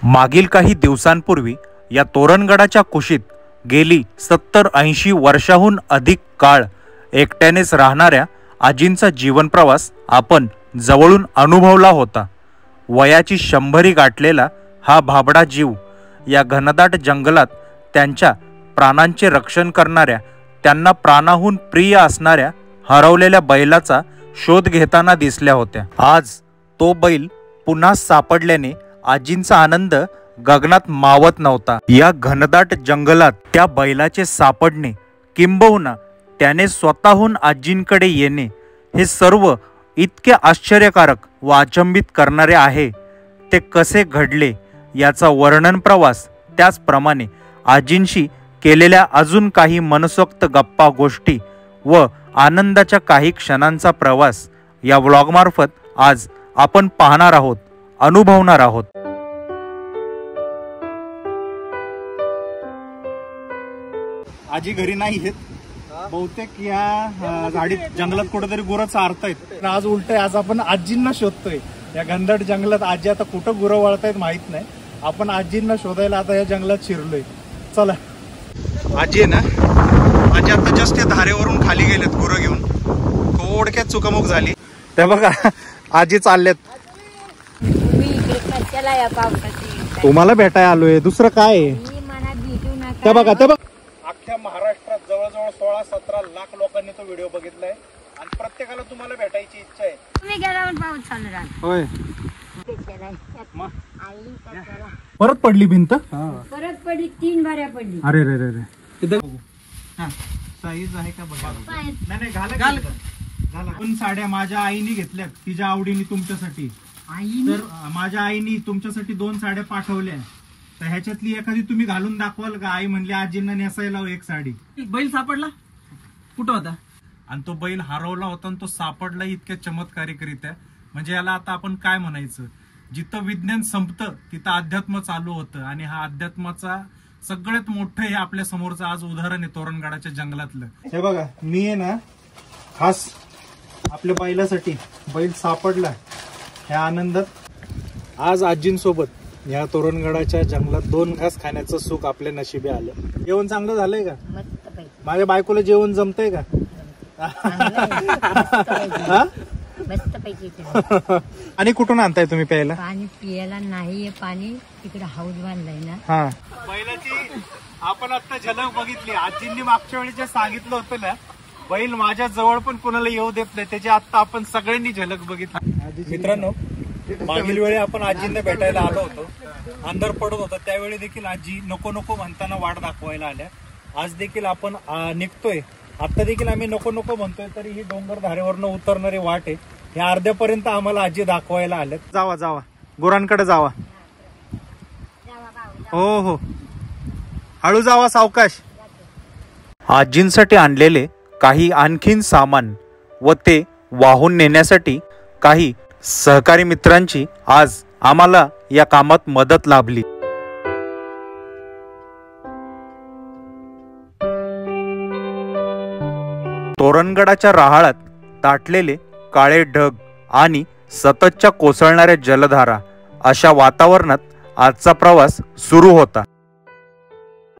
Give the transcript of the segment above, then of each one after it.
मागील काही दिवसांपूर्वी या तोरणगडाच्या कुशीत गेली 70-80 वर्षाहून अधिक काळ एकट्यानेच राहणाऱ्या आजींचा जीवनप्रवास आपण जवळून अनुभवला होता। वयाची 100 गाठलेला हा भाबडा जीव या घनदाट जंगलात त्यांच्या प्राणांचे रक्षण करणाऱ्या, त्यांना प्राणाहून प्रिय असणाऱ्या हरवलेल्या बैलाचा शोध घेताना दिसल्या होत्या। आज तो बैल पुन्हा सापडल्याने आजींचा आनंद गगनात मावत नव्हता। या घनदाट जंगलात त्या बैलाचे सापडणे किंबहुना त्याने स्वतःहून आजींकडे येणे हे सर्व इतके आश्चर्यकारक व अचंबित करणारे आहे। ते कसे घडले याचा वर्णन प्रवास, त्याचप्रमाणे आजींशी केलेल्या अजून काही मनसोक्त गप्पा गोष्टी व आनंदाच्या काही क्षणांचा प्रवास या व्लॉगमार्फत आज आपण पाहणार आहोत, अनुभवणार आहोत। आजी घरी नाही आहेत, बहुतेक या झाडीत जंगलात कुठेतरी गुरं चारतायत। आज उलट आज आपण आजींना शोधतोय या घनदाट जंगलात। आजी आता कुठं गुरं वळतायत माहित नाही, आपण आजींना शोधायला आता या जंगलात शिरलोय। चला, आजी आहे ना, आजी आता जस्ट त्या धारेवरून खाली गेलेत गुरं घेऊन, थोडक्यात चुकामुक झाली। त्या बघा आजी चाललेत। तुम्हाला भेटाय आलोय, दुसरं काय? त्या बघा त्या बघ, अख्ख्या महाराष्ट्रात जवळजवळ 16-17 लाख लोकांनी तो व्हिडिओ बघितलाय आणि प्रत्येकाला तुम्हाला भेटायची इच्छा आहे। तुम्ही गेल्यावर पाऊस चालू राहणार होय, परत पडली भिंत, परत पडली, 3 बाऱ्या पडली। अरे रे रे रे, साईज आहे का बघा। नाही घाल पण साड्या माझ्या आईने घेतल्यात तिच्या आवडीने तुमच्यासाठी। तर माझ्या आईने तुमच्यासाठी 2 साड्या पाठवल्या, तर ह्याच्यातली एखादी तुम्ही घालून दाखवाल का? आई म्हणली आजींना नेसायला एक साडी। बैल सापडला कुठं होता? आणि तो बैल हरवला होता आणि तो सापडला इतक्या चमत्कारिकरित्या, म्हणजे याला आता आपण काय म्हणायचं, जिथं विज्ञान संपतं तिथं अध्यात्म चालू होतं। आणि हा अध्यात्माचा सगळ्यात मोठं हे आपल्या समोरचं आज उदाहरण आहे तोरणगडाच्या जंगलातलं। हे बघा, मी आहे ना खास आपल्या बैलासाठी, बैल सापडला ह्या आनंदात आज आजींसोबत या तोरणगडाच्या जंगलात 2 घास खाण्याचं सुख आपल्या नशिबी आलं। जेवण चांगलं झालंय का? माझ्या बायकोला जेवण जमतंय का? आणि कुठून आणताय तुम्ही प्यायला? पाणी पियाला नाहीये, पाणी तिकडे हाऊस बांधलाय ना। हा, बैलाची आपण आता झलक बघितली। आजींनी मागच्या वेळी जे सांगितलं होतं ना, बैल माझ्या जवळ पण कुणाला येऊ देत नाही, त्याची आता आपण सगळ्यांनी झलक बघितली। मित्रांनो, मागील वेळी आपण आजींना भेटायला आलो होतो, अंधार पडत होता, त्यावेळी देखील आजी नको नको म्हणताना वाट दाखवायला आल्या। आज देखील आपण निघतोय, आता देखील आम्ही नको नको म्हणतोय, तरी ही डोंगर धारेवरनं उतरणारी वाट आहे, या अर्ध्यापर्यंत आम्हाला आजी दाखवायला आल्यात। जावा जावा, गुरांकडे जावा। हो हो, हळू जावा, सावकाश। आजींसाठी आणलेले काही आणखीन सामान व ते वाहून नेण्यासाठी काही सहकारी मित्रांची आज आम्हाला या कामात मदत लाभली। तोरणगडाच्या राहाळात दाटलेले काळे ढग आणि सततच्या कोसळणाऱ्या जलधारा अशा वातावरणात आजचा प्रवास सुरू होता।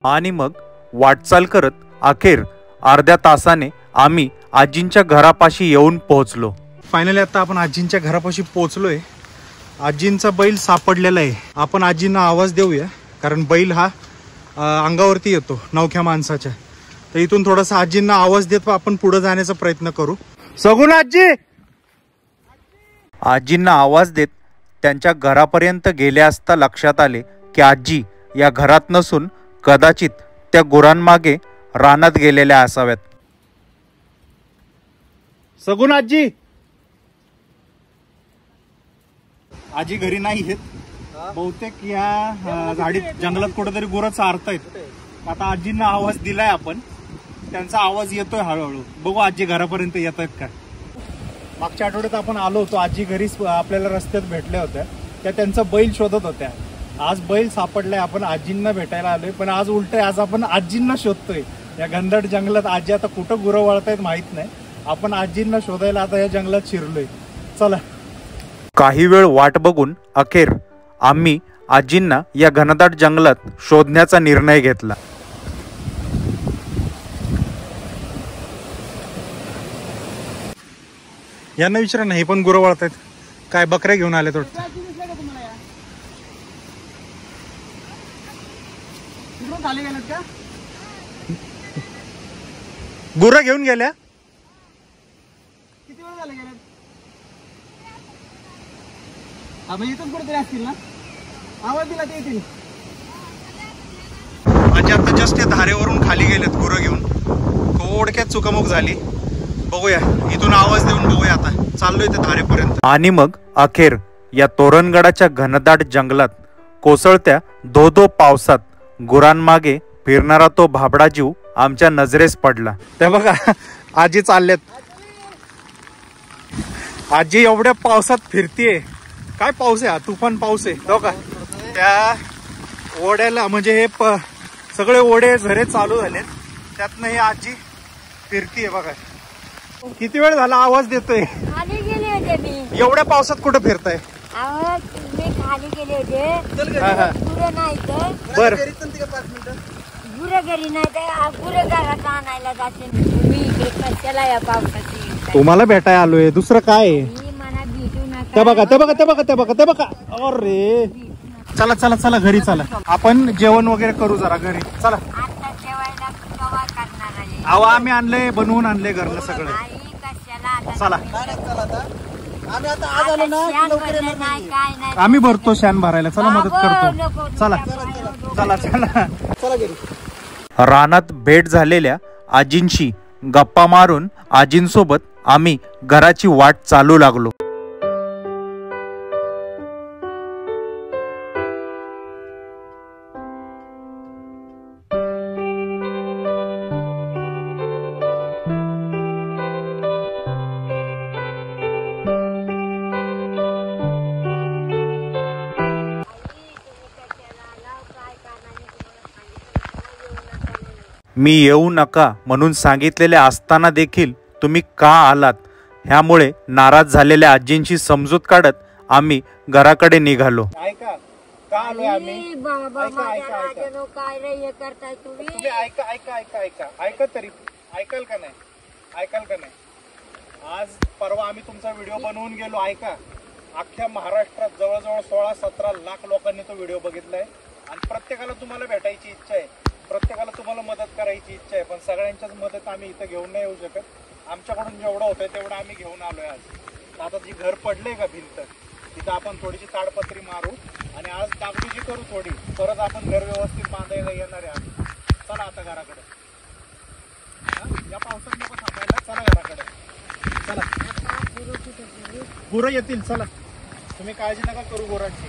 आणि मग वाटचाल करत अखेर अर्ध्या तासाने आम्ही आजींच्या घरापाशी येऊन पोहोचलो। फायनली आता आपण आजींच्या घरापाशी पोहोचलोय। आजींचा बैल सापडलेला आहे। आपण आजींना आवाज देऊया, कारण बैल हा अंगावरती येतो नवख्या माणसाच्या। तर इथून थोडासा आजींना आवाज देत आपण पुढे जाण्याचा प्रयत्न करू। सगुण आजी, आजींना आवाज देत त्यांच्या घरापर्यंत गेले असता लक्षात आले की आजी या घरात नसून कदाचित त्या गुरांमागे रानात गेलेल्या असाव्यात। सगुण आजी, आजी घरी नाही आहेत, बहुतेक या झाडीत जंगलात कुठेतरी गुरं चारतायत। आता आजींना आवाज दिलाय आपण, त्यांचा आवाज येतोय हळूहळू, बघू आजी घरापर्यंत येत आहेत का। मागच्या आठवड्यात आपण आलो होतो, आजी घरी आपल्याला रस्त्यात भेटल्या होत्या, त्या त्यांचा बैल शोधत होत्या। आज बैल सापडलाय, आपण आजींना भेटायला आलोय, पण आज उलट आज आपण आजींना शोधतोय या घनदाट जंगलात। आजी आता कुठं गुरं वळतायत माहित नाही, आपण आजींना शोधायला आता या जंगलात शिरलोय। चला, काही वेळ वाट बघून अखेर आम्ही आजींना या घनदाट जंगलात शोधण्याचा निर्णय घेतला. यांना विचारा नाही पण गुरं वळतायत. काय बकऱ्या घेऊन आले थोडं. गुरं घेऊन गेल्या. किती वेळ झाला गेल्यात? इथंच कुठेतरी असतील ना. आवाज दिला ते येतील. आजी आता जस्ट त्या धारेवरून खाली गेलेत गुरं घेऊन. थोडक्यात चुकामुक झाली. बघूया इथून आवाज देऊन बघूया. आता चाललोय त्या धारेपर्यंत. आणि मग अखेर या तोरणगडाच्या घनदाट जंगलात कोसळत्या धो-धो पावसात गुरांमागे फिरणारा तो भाबडा जीव आमच्या नजरेस पडला. ते बघा आजी चाललेत. आजी एवढ्या पावसात फिरतीये. काय पाऊस आहे हा, तुफान पाऊस आहे. बघा त्या ओढ्याला म्हणजे हे सगळे ओढे झरे चालू झालेत. त्यातनं ही आजी फिरतीये बघा. किती वेळ झाला आवाज देतोय. खाली गेले होते मी. एवढ्या पावसात कुठं फिरताय. अहो, मी खाली गेले होते. गुरं नाही तर बर गुरं घरी नाही तर गुरं घरात आणायला जाते. तुम्ही इकडे कशाला या पावसाची. तुम्हाला भेटाय आलोय. दुसरं काय आहे. मी मला भेटू नका. ते बघा ते बघा ते बघा ते बघा ते बघा. अरे चला चला चला घरी चला. आपण जेवण वगैरे करू जरा घरी. चला. आता जेवायला कवा करणार आहे. अहो आम्ही आणले बनवून आणले घरला सगळं. आई कशाला आता चला आम्ही आता आज आलो ना शान लवकर भरलं येणार नाही काय नाही. आम्ही भरतो शान भरायला. चला मदत करतो. नको, चला नको. चला चला. चला घरी. रानात भेट झालेल्या आजींशी गप्पा मारून आजींसोबत आम्ही घराची वाट चालू लागलो. मी येऊ नका म्हणून सांगितलेले असताना देखील तुम्ही का आलात, ह्यामुळे नाराज झालेल्या आजींची समजूत काढत आम्ही घराकडे निघालो. ऐका का आलोय आम्ही. आई बाबा ऐका, माझ्या ऐका, ऐका. राजानो काय रे हे करताय तुम्ही. तुम्ही ऐका ऐका ऐका ऐका ऐका तरी ऐकाल का नाही. ऐकाल का नाही. आज परवा आम्ही तुमचा व्हिडिओ बनवून गेलो. ऐका अख्ख्या महाराष्ट्रात जवळजवळ 16-17 लाख लोकांनी तो व्हिडिओ बघितलाय. आणि प्रत्येकाला तुम्हाला भेटायची इच्छा आहे. प्रत्येकाला तुम्हाला मदत करायची इच्छा आहे. पण सगळ्यांच्याच मदत आम्ही इथं घेऊन नाही येऊ शकत. आमच्याकडून जेवढं होतंय तेवढं आम्ही घेऊन आलोय आज. आता जी घर पडले का भिंत तिथं आपण थोडीशी ताडपत्री मारू आणि आज डागडुजी करू थोडी. परत आपण घर व्यवस्थित बांधायला येणार आहे आज. चला आता घराकडे. या पावसात नको थांबायला. चला घराकडे चला. गुरं येतील. चला तुम्ही काळजी नका करू गुरांची.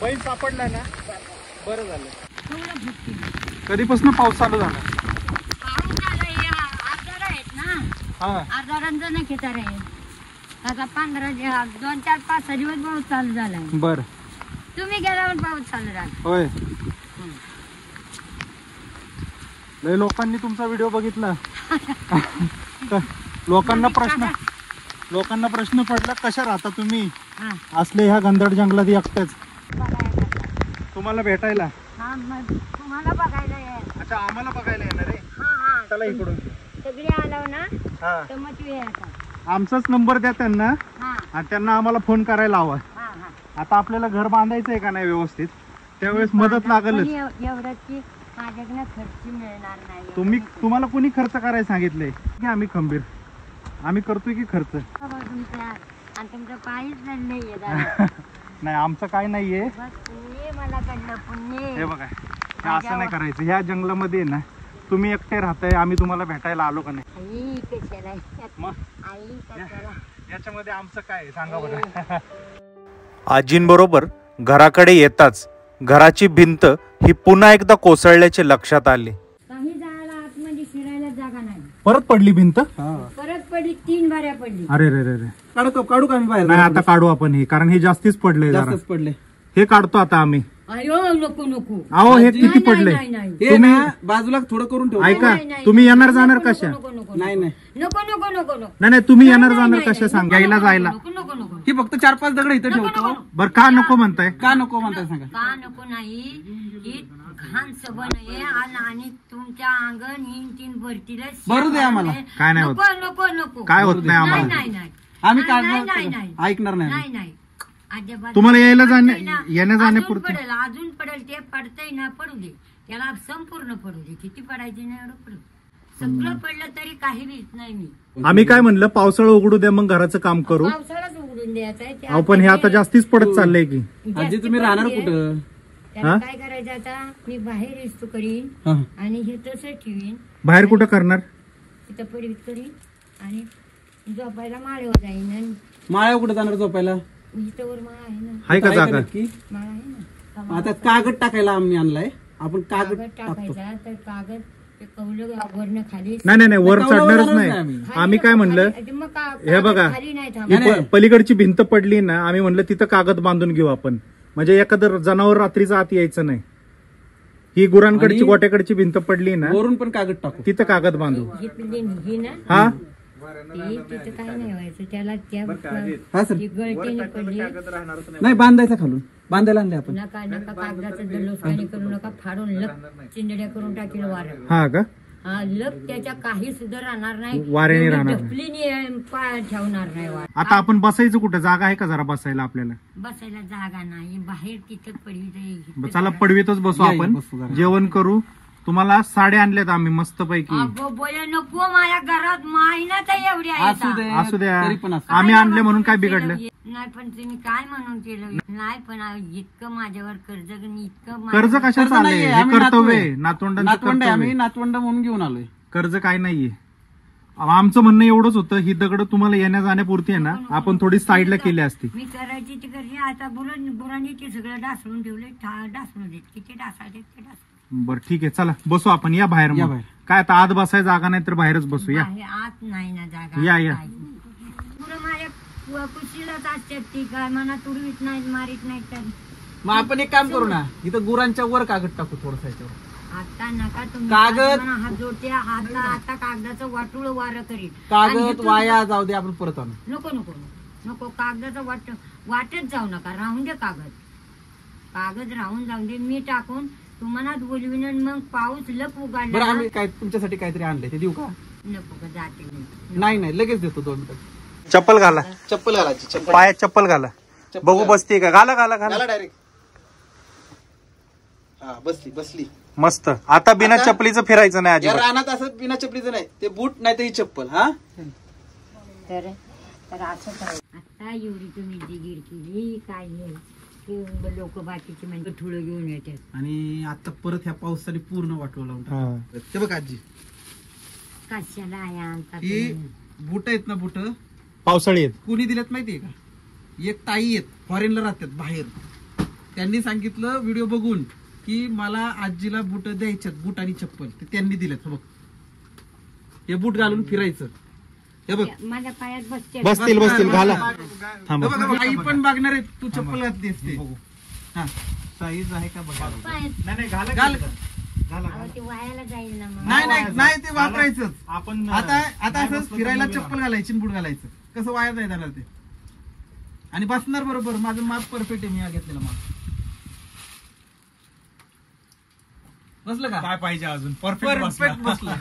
बैल सापडलाय ना. बरं झालं. कधीपासून पाऊस चालू झाला. अर्धा आहेत ना. हा अर्धा रंजन खेतर आहे. आता 2, 4, 5 दिवस पाऊस चालू झालाय. बर तुम्ही गेल्यावर पाऊस चालू झाला. होय. लय लोकांनी तुमचा व्हिडिओ बघितला. लोकांना प्रश्न पडला कशा राहता तुम्ही हा. असले ह्या घनदाट जंगलात एकटेच. तुम्हाला भेटायला. हा, मग तुम्हाला बघायला यायला. अच्छा आम्हाला बघायला येणार आहे. हा. चला इकडून. सगळे आलो ना हा तर मग तू यायचा. आमचाच नंबर द्या त्यांना हा आणि त्यांना आम्हाला फोन करायला हवा. हा हा. आता आपल्याला घर बांधायचं आहे का नाही व्यवस्थित त्यावेळेस मदत लागलच. एवढंच की माझ्याकडे खर्च मिळणार नाही. तुम्हाला कोणी खर्च करायला सांगितलंय की आम्ही खंबीर आम्ही करतोय की खर्च. आणि तुमचं पायच नाहीये दादा. नाही आमचं काय नाहीये. बस पुण्य मला कडलं पुण्य. हे बघा हे असं नाही करायचं. ह्या जंगलामध्ये ना तुम्ही एकटे राहताय. आम्ही तुम्हाला भेटायला आलो का नाही. आई कशाला मग आई कशाला. याच्यामध्ये आमचं काय आहे सांगा बरं. आजींबरोबर घराकडे येताच घराची भिंत ही पुन्हा एकदा कोसळल्याचे लक्षात आले. काही जायला आतमध्ये फिरायला जागा नाही. परत पडली भिंत. परत पडली 3 बाऱ्या पडली. अरे रे रे रे. काढू का आम्ही बाहेर. नाही आता काढू आपण हे कारण हे जास्तीच पडले. जास्तच पडले. हे काढतो आता आम्ही. अयो नको नको अहो हे आजी. किती पडले नाही, नाही, हे ना बाजूला थोडं करून ठेव. ऐका नाही, नाही, तुम्ही नाही, येणार नको, जाणार नको, कशा नको, नको, नाही नाही नको नको नको नको नाही नाही तुम्ही येणार नाही, जाणार नाही, कशा नाही, सांग नको, यायला नको, जायला नको नको नको ही फक्त 4-5 दगड इथं ठेवतो. बरं का नको म्हणताय का नको म्हणताय सांगा. का नको नाही ही घाण सबन आहे आणि तुमच्या अंगण ही तीन भरतीला भरू दे आम्हाला. काय नाही होत. नको नको नको काय होत नाही नाही आम्हाला नाही नाही आम्ही नाही, काढणार नाही, त्याला. नाही. ऐकणार नाही आम्ही. नाही नाही अजिबात तुम्हाला यायला जाण्या- पडतंय ना, येण्या अजून जाण्यापुरतं- पडेल अजून पडेल ते पडतंय ना पडू दे त्याला संपूर्ण पडू दे किती पडायचे नाही एवढं पडू सगळं पडलं तरी काही भीत नाही मी आम्ही काय म्हणलं पावसाळा उघडू द्या मग घराचं काम करू पावसाळाच उघडून द्यायचा आहे अहो पण हे आता जास्तीच पडत चाललंय की आजी तुम्ही राहणार कुठं? त्याला हा? काय करायचं आता मी बाहेर इस्तू करीन हा. आणि हे तसं ठेवीन बाहेर कुठं करणार तिथं पडवीत करीन आणि झोपायला माळेवर जाईन आणि माळ्यावर कुठं जाणार झोपायला? इथं वर माळ आहे ना आहे का आहे जागा नक्की? माळ आहे ना आता कागद टाकायला आम्ही आणलाय. आपण कागद कागद टाकतो. टाकायचा तर कागद ते कौलं वरनं खाली नाही नाही नाही वर नाही, कौलावर चढणारच जाणारच नाही नाही खाली आम्ही काय म्हणलं खाली- मग हे बघा. खाली नाही ही थांबा नाही. पलीकडची भिंत पडली ना आम्ही म्हणलं तिथं कागद बांधून घेऊ आपण म्हणजे एखादं जनावर रात्रीचं आत यायचं नाही ही गुरांकडची आणि- गोट्याकडची भिंत पडली ना वरून पण कागद टाकू. तिथं कागद बांधू ही पिल्ली ही ना हा ती तिथं काय नाही व्हायचं त्याला त्या हा सर. ती गळतीने पडली नाही बांधायचा खालून बांधायला आणले आपण. नका नका कागदाचं दलोस्कानी करू नका फाडून लप चिंदड्या करून टाकील वारं हा का हा लप त्याच्या काही सुद्धा राहणार नाही वाऱ्याने एवढी राहणार नाही. ढकलीने पाय ठेवणार नाही वार आता आपण बसायचं कुठं जागा आहे का जरा बसायला आपल्याला बसायला जागा नाही बाहेर तिथं पडवी बरं, चला पडवीतच बसू या, आपण बसू जरा. जेवण करू तुम्हाला साड्या आणल्यात आम्ही मस्त पैकी अगो बोया नको माझ्या घरात माहिना तर एवढी आहे असू दे असू द्या तरी पण असू. आम्ही आणले म्हणून काय बिघडलं नाही पण तुम्ही काय म्हणून केलं नाही पण इतकं माझ्यावर कर्ज इतकं कर्ज माझ्यावर- कशाचं कर्ज आलंय नाहीये, हे आम्ही कर्तव्य आहे नातवंड नातवंडांचं नातवंड आहे कर्तव्य आम्ही आहे. नातवंड म्हणून घेऊन आलोय. कर्ज काय नाहीये आमचं म्हणणं एवढंच होतं ही दगड तुम्हाला येण्या जाण्यापुरती आहे ना आपण थोडी साईडला केली असती मी करायची ती करते आता बुरांनी ते सगळं डासळून ठेवले डासळून देत किती डासाळते ते डास बरं ठीक आहे चला बसू आपण या बाहेर या मग. बाहेर. काय आता आत बसायला जागा नाही तर बाहेरच बसू या बाहेर आत नाही ना जागा या, या. काहीच नाही. पुढं माझ्या कुशीलाच असतात ती काय मला तुडवीत नाहीत मारीत नाहीत तर मग आपण एक काम करू ना इथं गुरांच्या वर कागद टाकू थोडस याच्यावर. आता नका तुम्ही कागद- मला हात जोडते आता कागदाचं वाटुळ वारं करीन आणि कागद इथून- वाया जाऊ दे आपण परत आणू. नको नको नको कागदाचं वाटत जाऊ नका राहून दे कागद राहून जाऊन दे मी टाकून तुम्हाला बोलवीन आणि मग पाऊस लप बरं उघडला आम्ही काय तुमच्यासाठी काहीतरी आणलंय ते देऊ का? नको का जाते मी नाही लगेच देतो 2 मिनिटात. चप्पल घाला चप्पल घालायची चप्पल पायात चप्पल घाला चप्पल बघू घाला. बसते का घाला घाला घाला घाला डायरेक्ट. हा बसली मस्त आता बिना आता- चपलीचं फिरायचं नाही या अजिबात रानात असं बिना चपलीचं नाही ते बूट नाही तर ही चप्पल. हा तर असं करायचं आता एवढी तुम्ही जिगीर केली काय लोक बाकीचे म्हणजे ठुळं घेऊन येतात आणि आता परत ह्या पावसाने पूर्ण वाटवं लावून हा. टाकलं. ते बघ आजी कशाला आहे आणतात ही बूट आहेत ना बूट पावसाळी आहेत कुणी दिलेत माहितीये का? एक ताई आहेत फॉरेनला राहतात बाहेर. त्यांनी सांगितलं व्हिडिओ बघून की मला आजीला बूट द्यायच्यात बूट आणि चप्पल ते त्यांनी दिलेत. बघ हे बूट घालून फिरायचं. हे बघ माझ्या पायात बसते बसतील घाला थांबा हे बघ, आई पण बघणार आहे तू चप्पल घातली असते. हा साईज आहे का बघा पायात घाल. अहो, ते वायाला जाईल ना मग नाही ते वापरायचं. आपण आता असं फिरायला चप्पल घालायची आणि बूट घालायचं कसं वाया नाही जाणार ते आणि बसणार बरोबर. माझं माप परफेक्ट आहे मी हा घेतलेला माप. बसलं का? काय पाहिजे अजून परफेक्ट परफेक्ट बसलं.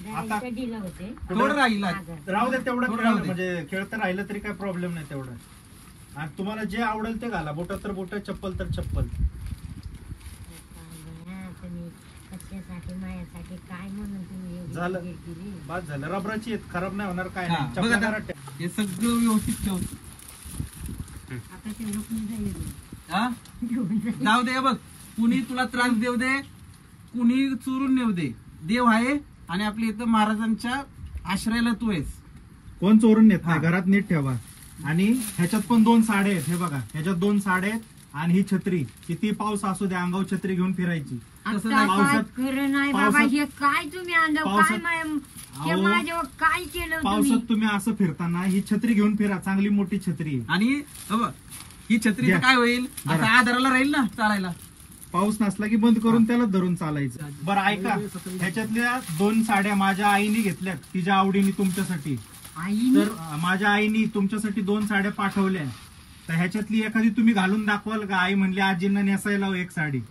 जायचं ढिलं होते थोडं राहील आज. माझं. राहू दे तेवढं थोडं खेळा, राहू दे. म्हणजे खेळता राहिलं तरी काय प्रॉब्लेम नाही तेवढं. आणि तुम्हाला जे आवडेल ते घाला बोट तर बोट चप्पल तर चप्पल. तुम्ही कशासाठी माझ्यासाठी काय म्हणून तुम्ही एवढी झालं. जिगीर केली? बाद झालं रबराची आहेत खराब नाही होणार काय हा, नाही. बघ चपला आता. जरा ठेव. हे सगळं व्यवस्थित ठेव. आता ते लोकं जाईल. हा? घेऊन जाईल. जाऊ दे. बघ कुणी तुला त्रास देऊ दे कुणी चोरून नेऊ दे देव आहे आणि आपल्या इथं महाराजांच्या आश्रयाला तू आहेस. कोण चोरून नेत नाही हा. घरात नीट ठेवा आणि ह्याच्यात पण 2 साड्या आहेत हे बघा ह्याच्यात 2 साड्या आहेत आणि ही छत्री किती पाऊस असू दे अंगावर छत्री घेऊन फिरायची. आता तसं नाही. काय पावसात- खरं नाही बाबा पावसात- हे काय तुम्ही आणलं काय पावसात- हे अहो, माझ्यावर काय केलं तुम्ही पावसात तुम्ही असं फिरताना ही छत्री घेऊन फिरा चांगली मोठी छत्री आहे. आणि हे बघ ही छत्रीचं काय होईल आता आधाराला राहील ना चालायला. पाऊस नसला की बंद करून त्याला धरून चालायचं. बरं ऐका, ह्याच्यातल्या 2 साड्या माझ्या आईने घेतल्यात तिच्या आवडीने तुमच्यासाठी. आईने तर माझ्या आईने तुमच्यासाठी 2 साड्या पाठवल्या. तर ह्याच्यातली एखादी तुम्ही घालून दाखवाल का? आई म्हणली आजींना नेसायला एक साडी.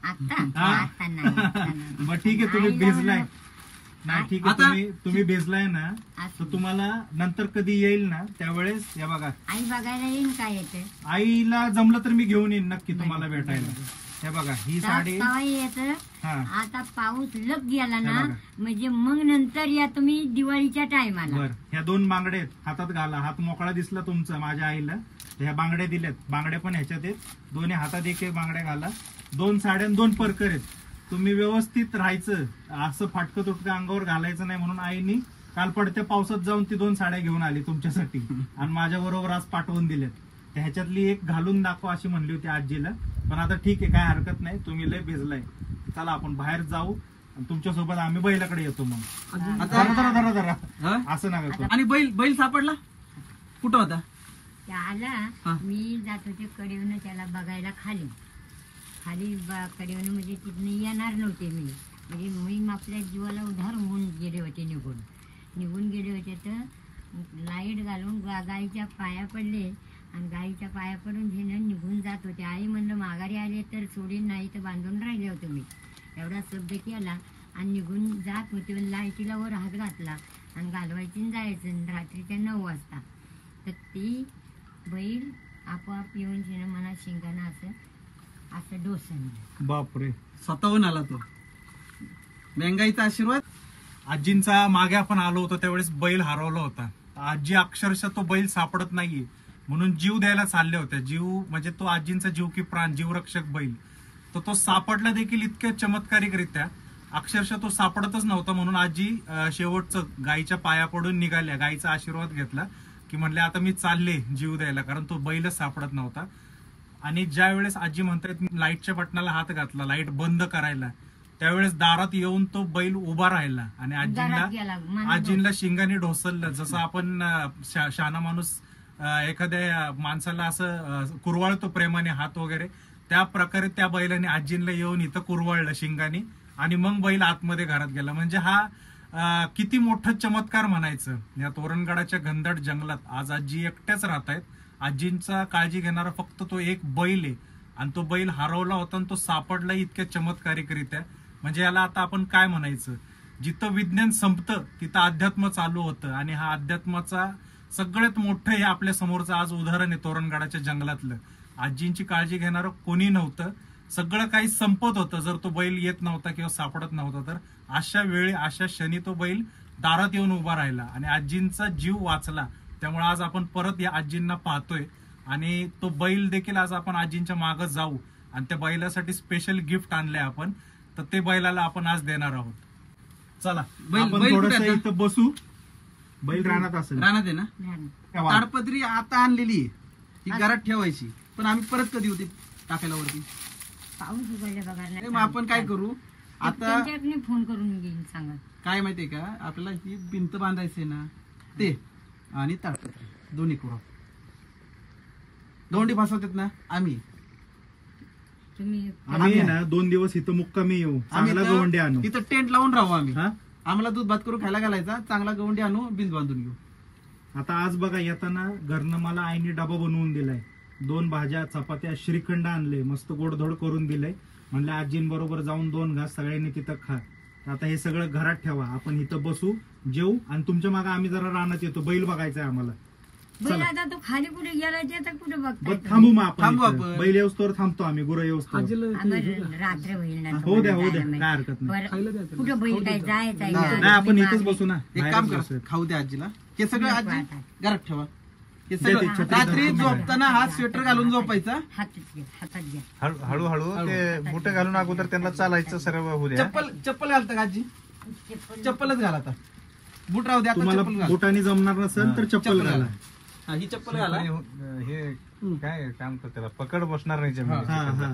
आता हा? आता नाही, आता नाही. मग ठीक आहे, तुम्ही आईला भिजलाय. म्हणलं, नाही ठीक आहे, आता- तुम्ही भिजलाय ना, असं. तर तुम्हाला नंतर कधी येईल ना त्यावेळेस हे बघा, आई बघायला येईन काय येतं आईला जमलं तर मी घेऊन येईन नक्की तुम्हाला भेटायला. हे बघा ही साडी. येतं. हा आता पाऊस लग गेला ना हे बघा. म्हणजे मग नंतर या तुम्ही दिवाळीच्या टायमाला. बर, ह्या 2 बांगड्या आहेत, हातात घाला. हात मोकळा दिसला तुमचा माझ्या आईला. तर ह्या बांगड्या दिल्यात, बांगड्या पण ह्याच्यात आहेत. दोन्ही हातात एक एक बांगड्या घाला. 2 साड्या आणि 2 परकर आहेत. तुम्ही व्यवस्थित राहायचं, असं फाटकं तुटकं अंगावर घालायचं नाही म्हणून आईनी काल पडत्या पावसात जाऊन ती 2 साड्या घेऊन आली तुमच्यासाठी आणि माझ्या बरोबर आज पाठवून दिल्यात. तर ह्याच्यातली एक घालून दाखवा अशी म्हणली होती आजीला. पण आता ठीक आहे, काय हरकत नाही, तुम्ही लय भिजलाय. चला आपण बाहेर जाऊ आणि तुमच्यासोबत आम्ही बैलाकडे येतो. मग आता जरा जरा जरा हा? असं नका करू. आणि बैल सापडला कुठं होता? त्या आला, हा. मी जात होते कडेवून त्याला बघायला खाली कडेवून, म्हणजे तिथनं येणार नव्हते मी. म्हणजे मी आपल्या जीवाला उधार होऊन गेले होते, निघून गेले होते. तर लाईट घालून गाईच्या पाया पडले आणि गाईच्या पाया पडून घेणं निघून जात होते. आई म्हणलं माघारी आले तर सोडीन, नाही तर बांधून राहिले होते. मी एवढा शब्द केला आणि निघून जात होते. लाईटीला वर हात घातला आणि घालवायची जायचं रात्रीच्या 9 वाजता. तर ती बैल आपोआप येऊन तिनं मला शिंगानं असं डोसणलं. बापरे, स्वतःहून आला तो. मेंगाईचा आशीर्वाद. आजींचा मागे आपण आलो होतो त्यावेळेस बैल हरवला होता. आजी अक्षरशः तो बैल सापडत नाहीये म्हणून जीव द्यायला चालले होते. जीव म्हणजे तो आजींचा जीव की प्राण, जीवरक्षक बैल. तर तो सापडला देखील इतक्या चमत्कारिकरित्या, अक्षरशः तो सापडतच नव्हता. म्हणून आजी शेवटचं गाईच्या पाया पडून निघाल्या, गाईचा आशीर्वाद घेतला की म्हणले आता मी चालले जीव द्यायला, कारण तो बैलच सापडत नव्हता. आणि ज्या वेळेस आजी म्हणतायत लाईटच्या बटनाला हात घातला लाईट बंद करायला, त्यावेळेस दारात येऊन तो बैल उभा राहिला आणि आजींना शिंगाने ढोसललं. जसं आपण शहाणा माणूस एखाद्या माणसाला असं कुरवाळतो प्रेमाने हात वगैरे, त्या प्रकारे त्या बैलाने आजींना येऊन इथं कुरवाळलं शिंगाने आणि मग बैल आतमध्ये घरात गेला. म्हणजे हा किती मोठा चमत्कार म्हणायचं. या तोरणगडाच्या घनदाट जंगलात आज आजी एकट्याच राहत आहेत. आजींचा काळजी घेणारा फक्त तो एक बैल आहे आणि तो बैल हरवला होता आणि तो सापडला इतक्या चमत्कारिकरित्या. म्हणजे याला आता आपण काय म्हणायचं, जिथं विज्ञान संपतं तिथं अध्यात्म चालू होतं. आणि हा अध्यात्माचा सगळ्यात मोठं हे आपल्या समोरचं आज उदाहरण आहे तोरणगडाच्या जंगलातलं. आजींची काळजी घेणारं कोणी नव्हतं, सगळं काही संपत होतं जर तो बैल येत नव्हता किंवा सापडत नव्हता. तर अशा वेळी अशा क्षणी तो बैल दारात येऊन उभा राहिला आणि आजींचा जीव वाचला. त्यामुळे आज आपण परत या आजींना पाहतोय आणि तो बैल देखील आज आपण आजींच्या मागं जाऊ आणि त्या बैलासाठी स्पेशल गिफ्ट आणलंय आपण. तर ते बैलाला आपण आज देणार आहोत. चला आपण थोडंसं इथं बसू. बैल रानात असेल, रानात आहे ना. ताडपत्री आता आणलेली आहे, ही घरात ठेवायची. पण आम्ही परत कधी होती टाकायला वरती पाऊस उघडले बघा. मग आपण काय करू आता, फोन करून घेईन सांगा. काय माहितीये का, आपल्याला ही भिंत बांधायची ना, ते आणि ताडपत्री दोन्ही करू. दोंडी फसवतात ना आम्ही ना 2 दिवस इथं मुक्कामी येऊ, चांगला गवंडी आणू, इथं टेंट लावून राहू आम्ही. आम्हाला दूध भात करून खायला घालायचा, चांगला गवंडी आणू, भिंत बांधून घेऊ. आता आज बघा येताना घरनं मला आईने डबा बनवून दिलाय. 2 भाज्या, चपात्या, श्रीखंड आणले, मस्त गोडधोड करून दिलंय. म्हणलं आजींबरोबर जाऊन 2 घास सगळ्यांनी तिथं खा. आता हे सगळं घरात ठेवा, आपण इथं बसू, जेऊ आणि तुमच्या मागे आम्ही जरा रानात येतो. बैल बघायचा आम्हाला. आता तो खाली कुठे गेला ते कुठे बघतो. थांबू मग आपण बैल येऊस्तोवर थांबतो आम्ही, गुरं येऊस्तोवर. रात्र होईल ना. हो द्या काय हरकत नाही. कुठं बैल काय जायचं नाही, आपण इथंच बसू ना. एक काम करा, खाऊ द्या आजीला. हे सगळं आजी घरात ठेवा. हे सगळं रात्री झोपताना हा स्वेटर घालून झोपायचा. हातात घ्या. हळूहळू ते बुट घालून अगोदर त्यांना चालायचं सर्व होऊ द्या. चप्पल घालता का आजी? चप्पलच घाला आता. बुट राहू द्या. तुम्हाला बुटाने जमणार नसेल तर चप्पल घाला. ही चप्पल घाला. हे काय काम करते त्याला पकड बसणार नाही जमिनीची.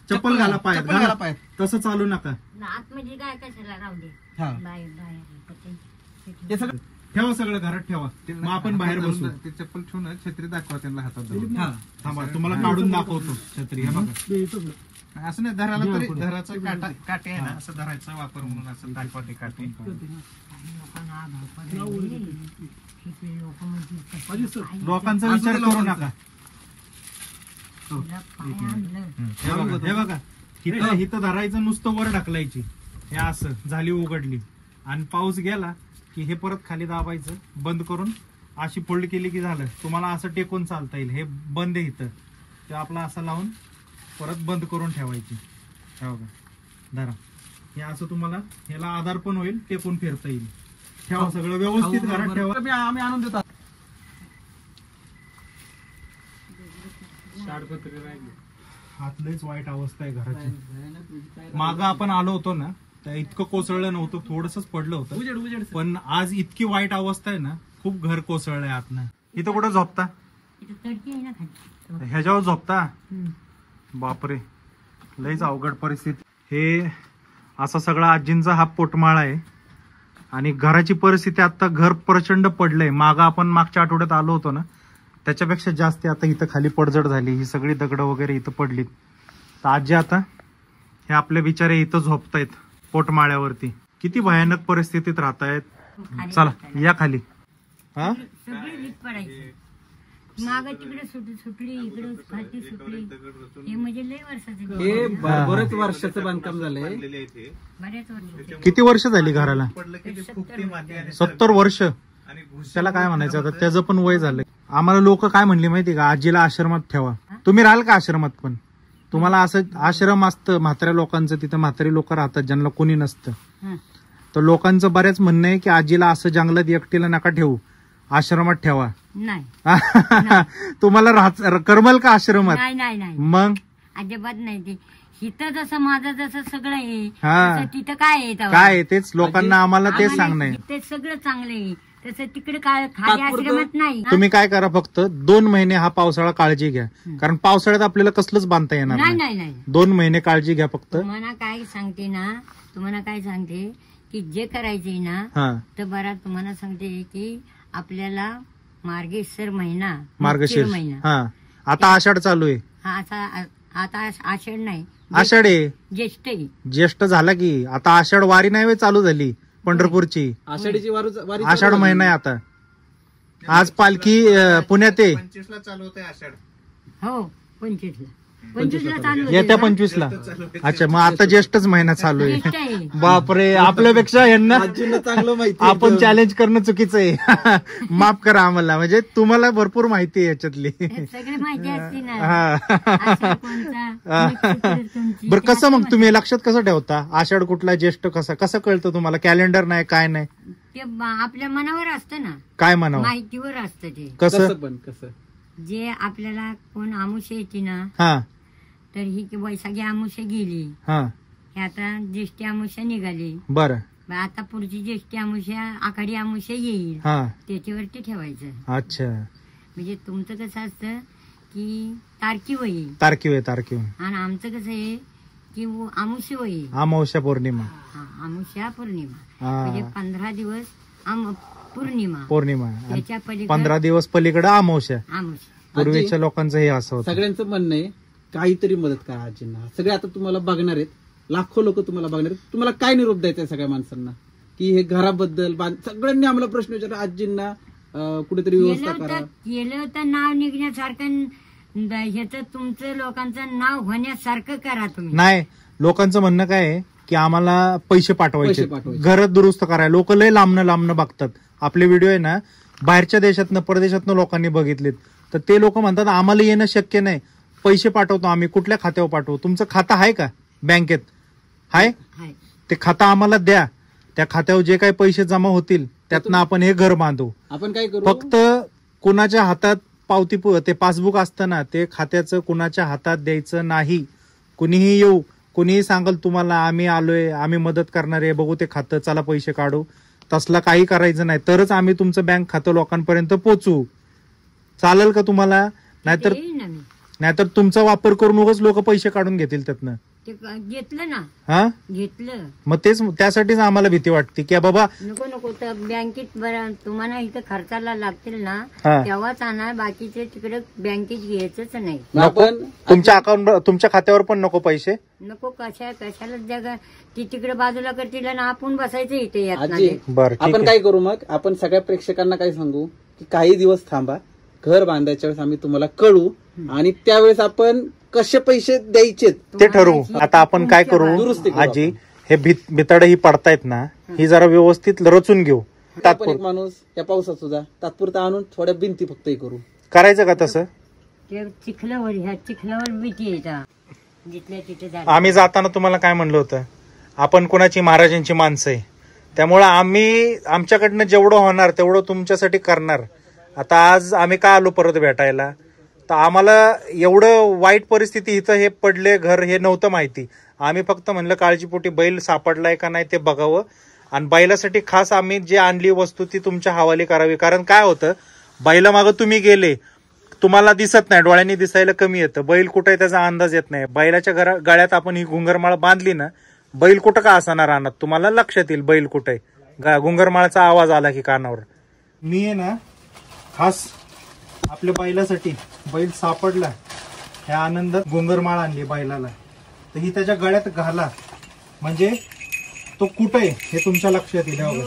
चप्पल घाला पायात, चप्पल घाला पायात. तसं चालू नका. आतमध्ये काय कशाला राहू दे. हा. बाहेर हे सगळं ठेवा सगळं घरात ठेवा, मग आपण बाहेर बसू. ते चप्पल ठेवून छत्री दाखवा त्यांना हातात धरून. हा थांबा, तुम्हाला काढून दाखवतो छत्री. हे बघा, असं नाही धरायला तरी धराचा काटे आहे ना, असं धरायचा वापर म्हणून असं दाखवा ते काटे. लोकांचा विचार करू नका. हे बघा, इथं धरायचं, नुसतं वर ढकलायची, हे असं झाली उघडली, आणि पाऊस गेला की हे परत खाली दाबायचं, बंद करून अशी फोल्ड केली की झालं. तुम्हाला असं टेकून चालता येईल. हे बंद आहे इथं, ते आपला असं लावून परत बंद करून ठेवायची. हे बघा, धरा, हे असं तुम्हाला ह्याला आधार पण होईल, टेकून फिरता येईल. ठेवा सगळं व्यवस्थित घरात ठेवा. आम्ही आणून देतात. हातलेच वाईट अवस्था आहे घराची. मागं आपण आलो होतो ना, तर इतकं कोसळलं नव्हतं, थोडंसंच पडलं होतं, पण आज इतकी वाईट अवस्था आहे ना, खूप घर कोसळलंय आतनं. इथं कुठं झोपता? ह्याच्यावर झोपता? बापरे, लईच अवघड परिस्थिती. हे असा सगळा आजींचा हा पोटमाळा आहे, आणि घराची परिस्थिती आता, घर प्रचंड पडलंय. मागं आपण मागच्या आठवड्यात आलो होतो ना, त्याच्यापेक्षा जास्त आता इथं खाली पडझड झाली. ही सगळी दगड वगैरे इथं पडलीत. तर आजी आता हे आपले बिचारे इथं झोपतायत पोटमाळ्यावरती. किती भयानक परिस्थितीत राहतायत. चला या खाली. हा, माग तिकडे सुटली, इकडे खालती सुटली. हे म्हणजे लय वर्षाचं, हे बरेच वर्षाचं बांधकाम झालंय. बऱ्याच वर्ष. किती वर्ष झाली घराला? 70 वर्ष. त्याला काय म्हणायचं आता, त्याचं पण वय झालंय. आम्हाला लोक काय म्हणले माहिती का, आजीला आश्रमात ठेवा. तुम्ही राहाल का आश्रमात? पण तुम्हाला असं आश्रम असतं म्हाताऱ्या लोकांचं, तिथं म्हातारी लोक राहतात ज्यांना कोणी नसतं. तर लोकांचं बऱ्याच म्हणणं आहे की आजीला असं जंगलात एकटीला नका ठेवू, आश्रमात ठेवा. नाही तुम्हाला करमल का आश्रमात? नाही मग अजिबात नाही. ते इथं जसं माझं जसं सगळं आहे, हा. तिथं काय आहे तेव्हा? काय तेच लोकांना आम्हाला तेच सांगणं. ते सगळं चांगलं आहे, तसं तिकडे काय खाली आश्रमात नाही. तुम्ही काय करा, फक्त 2 महिने हा पावसाळा काळजी घ्या, कारण पावसाळ्यात आपल्याला कसलंच बांधता येणार नाही. 2 महिने काळजी घ्या फक्त. तुम्हाला काय सांगते की जे करायचंय ना, हा, तर बरा तुम्हाला सांगते की आपल्याला मार्गशीर्ष महिना हा, आता आषाढ चालू आहे. आता आषाढ नाही, आषाढ आहे, ज्येष्ठ झाला की. आता आषाढ वारी नाही चालू झाली पंढरपूरची. आषाढीची वारी आषाढ महिना आहे आता. आज पालखी पुण्यात आहे. 25 चालू होते आषाढ. हो, 25ला चालू. येत्या 25ला. अच्छा, मग आता ज्येष्ठच महिना चालू ज्येष्ठ आहे. आहे. बापरे, आपल्यापेक्षा यांना आजींना चांगलं माहिती. आपण चॅलेंज करणं चुकीचं आहे. माफ करा आम्हाला, म्हणजे तुम्हाला भरपूर माहिती आहे याच्यातली. सगळे माहिती असते ना. हा. तुमची बरं, कसं मग तुम्ही लक्षात कसं ठेवता आषाढ कुठला, ज्येष्ठ कसं कळतं तुम्हाला? कॅलेंडर नाही, काय नाही? ते आपल्या मनावर असतं ना, काय म्हणावं, माहितीवर असतं ते. कसं जे आपल्याला कोण आमुष्य येते ना, हा, तर ही वैशाखी आमुष्य गेली, हा, हे आता ज्येष्ठी आमुष्य निघाली. बरं, आता पुढची ज्येष्ठी आमुष्य, आखाडी आमुष्य येईल, हा, त्याच्यावरती ठेवायचं. अच्छा. म्हणजे तुमचं कसं असतं की तारकीवर येईल, तारकीवर. आणि आमचं कसं आहे की आमुष्य येईल, अमावस्या पौर्णिमा. आमुष्या पौर्णिमा, हा. म्हणजे 15 दिवस पौर्णिमा. त्याच्या पलीकडे 15 दिवस पलीकडे अमावस्या. आमुष्य. पूर्वीच्या लोकांचं हे असं होतं. सगळ्यांचं म्हणणं आहे काहीतरी मदत करा आजींना. सगळे आता तुम्हाला बघणार आहेत, लाखो लोक तुम्हाला बघणार आहेत. तुम्हाला काय निरोप द्यायचा आहे सगळ्या माणसांना, की हे घराबद्दल सगळ्यांनी आम्हाला प्रश्न विचारला, आजींना कुठेतरी व्यवस्था करा. केलं तर नाव निघण्यासारखं, ह्याचं तुमचं लोकांचं नाव होण्यासारखं करा तुम्ही. नाही, लोकांचं म्हणणं काय आहे की आम्हाला पैसे पाठवायचे, घर दुरुस्त करायला. लोक लय लांबनं बघतात आपले व्हिडिओ आहे ना, बाहेरच्या देशातनं परदेशातनं लोकांनी बघितलेत. तर ते लोक म्हणतात आम्हाला येणं शक्य नाही, पैसे पाठवतो आम्ही. कुठल्या खात्यावर पाठवू? तुमचं खातं आहे का बँकेत? आहे, ते खातं आम्हाला द्या. त्या खात्यावर जे काही पैसे जमा होतील त्यातनं आपण हे घर बांधू. आपण काय करू, फक्त कुणाच्या हातात पावती, ते पासबुक असतं ना, ते खात्याचं कुणाच्या हातात द्यायचं नाही. कुणीही येऊ, कुणीही सांगल तुम्हाला आम्ही आलोय, आम्ही मदत करणार आहे, बघू ते खातं, चला पैसे काढू, तसला काही करायचं नाही. तरच आम्ही तुमचं बँक खातं लोकांपर्यंत पोहोचू. चालेल का तुम्हाला? नाहीतर तुमचा वापर करून उगाच लोक पैसे काढून घेतील त्यातनं. ते घेतलं ना, हा घेतलं. मग तेच त्यासाठीच आम्हाला भीती वाटते की बाबा नको तर बँकेत बरं तुम्हाला इथं खर्चाला लागतील ना हा. तेव्हाच आणा, बाकीचे तिकडे बँकेत घ्यायचंच नाही. नको तुमच्या अकाउंट तुमच्या खात्यावर पण नको पैसे. नको कशाला जगा ती तिकडे बाजूला करतील आणि आपण बसायचं इथे येत आजी नाही. बरं ठीक आपण आहे. काय करू मग, आपण सगळ्या प्रेक्षकांना काय सांगू की काही दिवस थांबा, घर बांधायच्या वेळेस आम्ही तुम्हाला कळू आणि त्यावेळेस आपण कसे पैसे द्यायचे ते ठरवू. आता आपण काय करू दुरुस्ती करू आजी, हे भिताड ही पडतायत ना, ही जरा व्यवस्थित रचून घेऊ. आपण एक माणूस या पावसात सुद्धा तात्पुरता आणून थोड्या भिंती फक्त हे करू. करायचं का तसं? ते चिखलावर ह्या चिखलावर भीती येतात जिथल्या तिथे झालं. आम्ही जाताना तुम्हाला काय म्हणलं होतं, आपण कोणाची महाराजांची माणसं आहे, त्यामुळे आम्ही आमच्याकडनं जेवढं होणार तेवढं तुमच्यासाठी करणार. आता आज आम्ही काय आलो परत भेटायला, तर आम्हाला एवढं वाईट परिस्थिती इथं हे पडले घर हे नव्हतं माहिती. आम्ही फक्त म्हणलं काळजीपोटी बैल सापडलाय का नाही ते बघावं, आणि बैलासाठी खास आम्ही जे आणली वस्तू ती तुमच्या हवाली करावी. कारण काय होतं, बैला मागं तुम्ही गेले, तुम्हाला दिसत नाही, डोळ्यांनी दिसायला कमी येतं, बैल कुठे त्याचा अंदाज येत नाही. बैलाच्या गळ्यात आपण ही घुंगरमाळ बांधली ना, बैल कुठं का असणार रानात तुम्हाला लक्षात येईल बैल कुठे. घुंगरमाळाचा आवाज आला की कानावर. मी आहे ना खास आपल्या बैलासाठी, बैल सापडला ह्या आनंदात घुंगरमाळ आणली बैलाला, तर ही त्याच्या गळ्यात घाला, म्हणजे तो कुठे आहे हे तुमच्या लक्षात येईल.